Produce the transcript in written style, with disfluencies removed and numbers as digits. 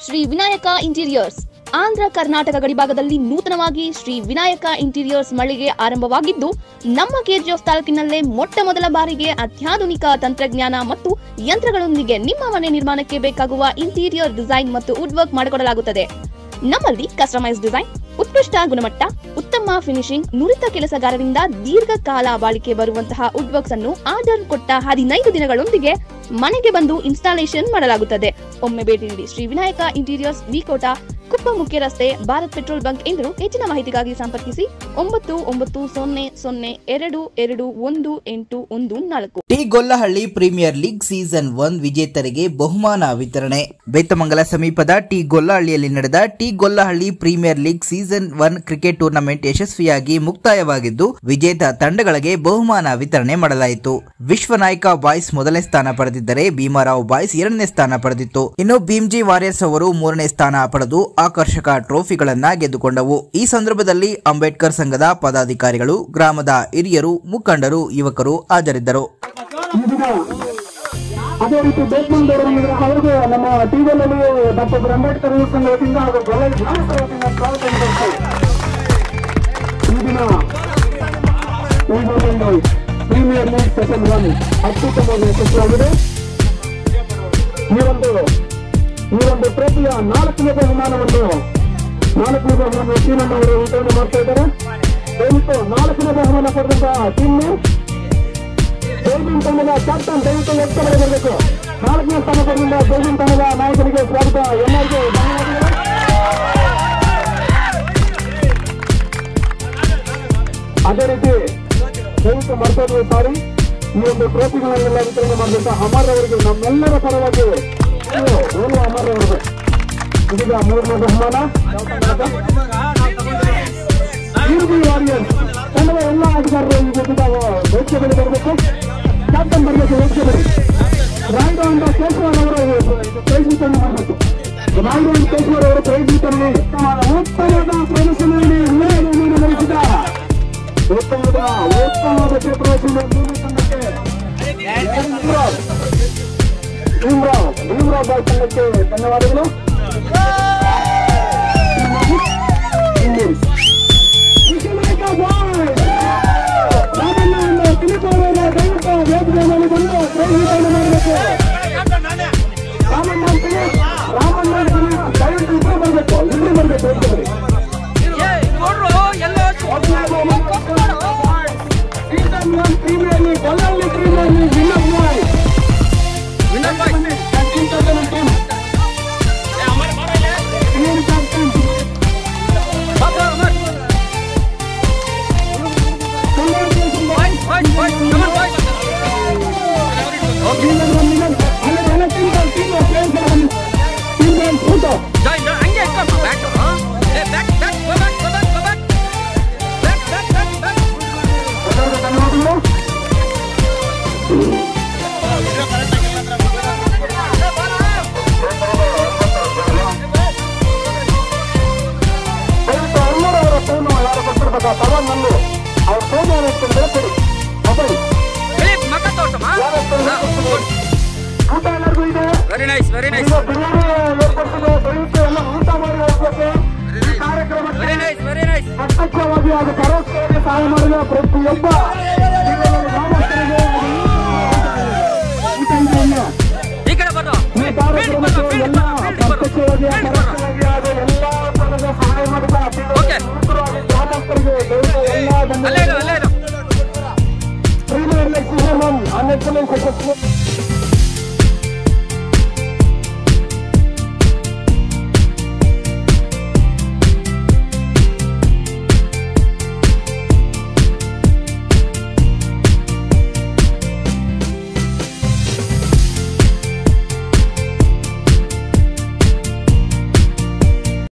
Shri Vinayaka interiors Andhra Karnataka ಗಡಿಭಾಗದಲ್ಲಿ ನೂತನವಾಗಿ Shri Vinayaka interiors ಮಳಿಗೆ ಆರಂಭವಾಗಿದ್ದು, ನಮ್ಮ ಕೆಜಿಎಫ್ ತಾಲೂಕಿನಲ್ಲೇ ಮೊಟ್ಟ ಮೊದಲ ಬಾರಿಗೆ ಅತ್ಯಾಧುನಿಕ ತಂತ್ರಜ್ಞಾನ ಮತ್ತು ಯಂತ್ರಗಳೊಂದಿಗೆ ನಿಮ್ಮ ಮನೆ ನಿರ್ಮಾಣಕ್ಕೆ ಬೇಕಾಗುವ ಇಂಟೀರಿಯರ್ ಡಿಸೈನ್ ಮತ್ತು ವುಡ್ ವರ್ಕ್ ಮಾಡಿಕೊಡಲಾಗುತ್ತದೆ. ನಮ್ಮಲ್ಲಿ ಕಸ್ಟಮೈಸ್ ಡಿಸೈನ್, ಉತ್ಕೃಷ್ಟ ಗುಣಮಟ್ಟ, ಉತ್ತಮ ಫಿನಿಶಿಂಗ್, ನುರಿತ ಕೆಲಸಗಾರರಿಂದ ದೀರ್ಘಕಾಲ ಬಾಳಿಕೆ ಬರುವಂತಹ ವುಡ್ ವರ್ಕ್ಸ್ ಅನ್ನು ಆರ್ಡರ್ ಕೊಟ್ಟ 15 ದಿನಗಳೊಂದಿಗೆ ಮನೆಗೆ ಬಂದು ಇನ್ಸ್ಟಾಲೇಷನ್ ಮಾಡಲಾಗುತ್ತದೆ. ಒಮ್ಮೆ ಭೇಟಿ ನೀಡಿ. ಶ್ರೀ ವಿನಾಯಕ ಇಂಟೀರಿಯರ್ಸ್, ವಿಕೋಟ, ಕುಪ್ಪ ಮುಖ್ಯ ರಸ್ತೆ, ಭಾರತ್ ಪೆಟ್ರೋಲ್ ಬಂಕ್ ಎಂದರು. ಹೆಚ್ಚಿನ ಮಾಹಿತಿಗಾಗಿ ಸಂಪರ್ಕಿಸಿ 9900221814. T Gollahalli premier league season 1 ವಿಜೇತರಿಗೆ ಬಹುಮಾನ ವಿತರಣೆ. ಬೇತಮಂಗಲ ಸಮೀಪದ ಟಿ ಗೊಲ್ಲಹಳ್ಳಿಯಲ್ಲಿ ನಡೆದ T Gollahalli premier league season 1 cricket tournament ಯಶಸ್ವಿಯಾಗಿ ಮುಕ್ತಾಯವಾಗಿದ್ದು, ವಿಜೇತ ತಂಡಗಳಿಗೆ ಬಹುಮಾನ ವಿತರಣೆ ಮಾಡಲಾಯಿತು. ವಿಶ್ವನಾಯಕ ಬಾಯ್ಸ್ ಮೊದಲನೇ ಸ್ಥಾನ ಪಡೆದಿದ್ದರೆ ಭೀಮರಾವ್ ಬಾಯ್ಸ್ 2ನೇ ಸ್ಥಾನ ಪಡೆದಿತ್ತು. ಇನ್ನು ಭೀಮ್ಜಿ ವಾರಿಯರ್ಸ್ ಅವರು 3ನೇ ಸ್ಥಾನ ಪಡೆದು ಆಕರ್ಷಕ ಟ್ರೋಫಿಗಳನ್ನ ಗೆದ್ದುಕೊಂಡವು. ಈ ಸಂದರ್ಭದಲ್ಲಿ ಅಂಬೇಡ್ಕರ್ ಸಂಘದ ಪದಾಧಿಕಾರಿಗಳು, ಗ್ರಾಮದ ಹಿರಿಯರು, ಮುಖಂಡರು, ಯುವಕರು ಹಾಜರಿದ್ದರು. ಅದೇ ರೀತಿ ಅವರಿಗೆ ನಮ್ಮ ಟಿವಿಯಲ್ಲಿ ಡಾಕ್ಟರ್ ಅಂಬೇಡ್ಕರ್ ಸಂಘದಿಂದ ಹಾಗೂ ಈ ದಿನ ಪ್ರೀಮಿಯರ್ ಲೀಗ್ ಸೀಸನ್ 1 ಅತ್ಯುತ್ತಮವಾಗಿ ಯಶಸ್ವಿಯಾಗಿದೆ. ಈ ಒಂದು ಟ್ರೋಫಿಯ 4ನೇ ಬಹುಮಾನವನ್ನು ಟೀಮನ್ನು ಅವರು ವಿತರಣೆ ಮಾಡ್ತಾ ಇದ್ದಾರೆ. ದಯವಿಟ್ಟು 4ನೇ ಬಹುಮಾನ ಪಡೆದಂತಹ ಟೀಮ್ ಜೈವಿನ್ ತಂಡದ ಕ್ಯಾಪ್ಟನ್ ದಯವಿಟ್ಟು ವ್ಯಕ್ತಪಡಿ ಬರಬೇಕು. 4ನೇ ಸ್ಥಾನ ಪಡೆದ ಜೈವಿನ್ ತಂಡದ ನಾಯಕರಿಗೆ ಸ್ವಾಗತ. ಎಲ್ಲರಿಗೂ ಧನ್ಯವಾದಗಳು. ಅದೇ ರೀತಿ ದಯವಿಟ್ಟು ಮರ್ತೋದು ಸಾರಿ, ಈ ಒಂದು ಟ್ರೋಫಿಗಳನ್ನೆಲ್ಲ ವಿತರಣೆ ಮಾಡಿದಂತ ಅಮರ್ ಅವರಿಗೆ ನಮ್ಮೆಲ್ಲರ ಪರವಾಗಿ ಅಮರ್ ಅವರಿಗೆ ಇದೀಗ 3ನೇ ಬಹುಮಾನ. ವಾರಿಯರ್ಸ್ ತಂಡದ ಎಲ್ಲ ಅಧಿಕಾರರು ಈ ಜೊತೆಗೆ ವೇದಿಕೆ ಬಳಿ ಬರಬೇಕು. ಕ್ಯಾಪ್ಟನ್ ಬರಬೇಕು, ವೇದಿಕೆ ಬಳಿ. ರಾಯ್ಡು ಅಂತ ಕೇಶವರ್ ಅವರು ಪ್ರೈಸ್ ವಿತರಣೆ ಮಾಡಬೇಕು. ರಾಯ್ಡು ಅಂತ ಕೇಶವರ್ ಅವರು ಪ್ರೈಸ್ ವಿತರಣೆ ಉತ್ತಮವಾದ ಪ್ರದರ್ಶನದಲ್ಲಿ ನೀಡಲಾಗುತ್ತಿದ್ದ ಉತ್ತಮವಾದ ಪ್ರದರ್ಶನ ತಂಡಕ್ಕೆ ಭೀಮರಾವ್ ಬಾಯ್ ತಂಡಕ್ಕೆ ಧನ್ಯವಾದಗಳು. ಪ್ರತ್ಯಕ್ಷವಾಗಿ ಅದು ಪರೋಕ್ಷವಾಗಿ ಸಹಾಯ ಮಾಡಿದ ಪ್ರತಿಯೊಬ್ಬ ಸಹಾಯ ಮಾಡಿದ ಗ್ರಾಮಸ್ಥರಿಗೆ ಎಲ್ಲ ಪ್ರೀಮಿಯರ್ ಲೀಗ್ ಸೀಸನ್ 1 ಅನ್ ಎಕ್ಸಲೆನ್ಸ್ ಯಶಸ್ವಿ.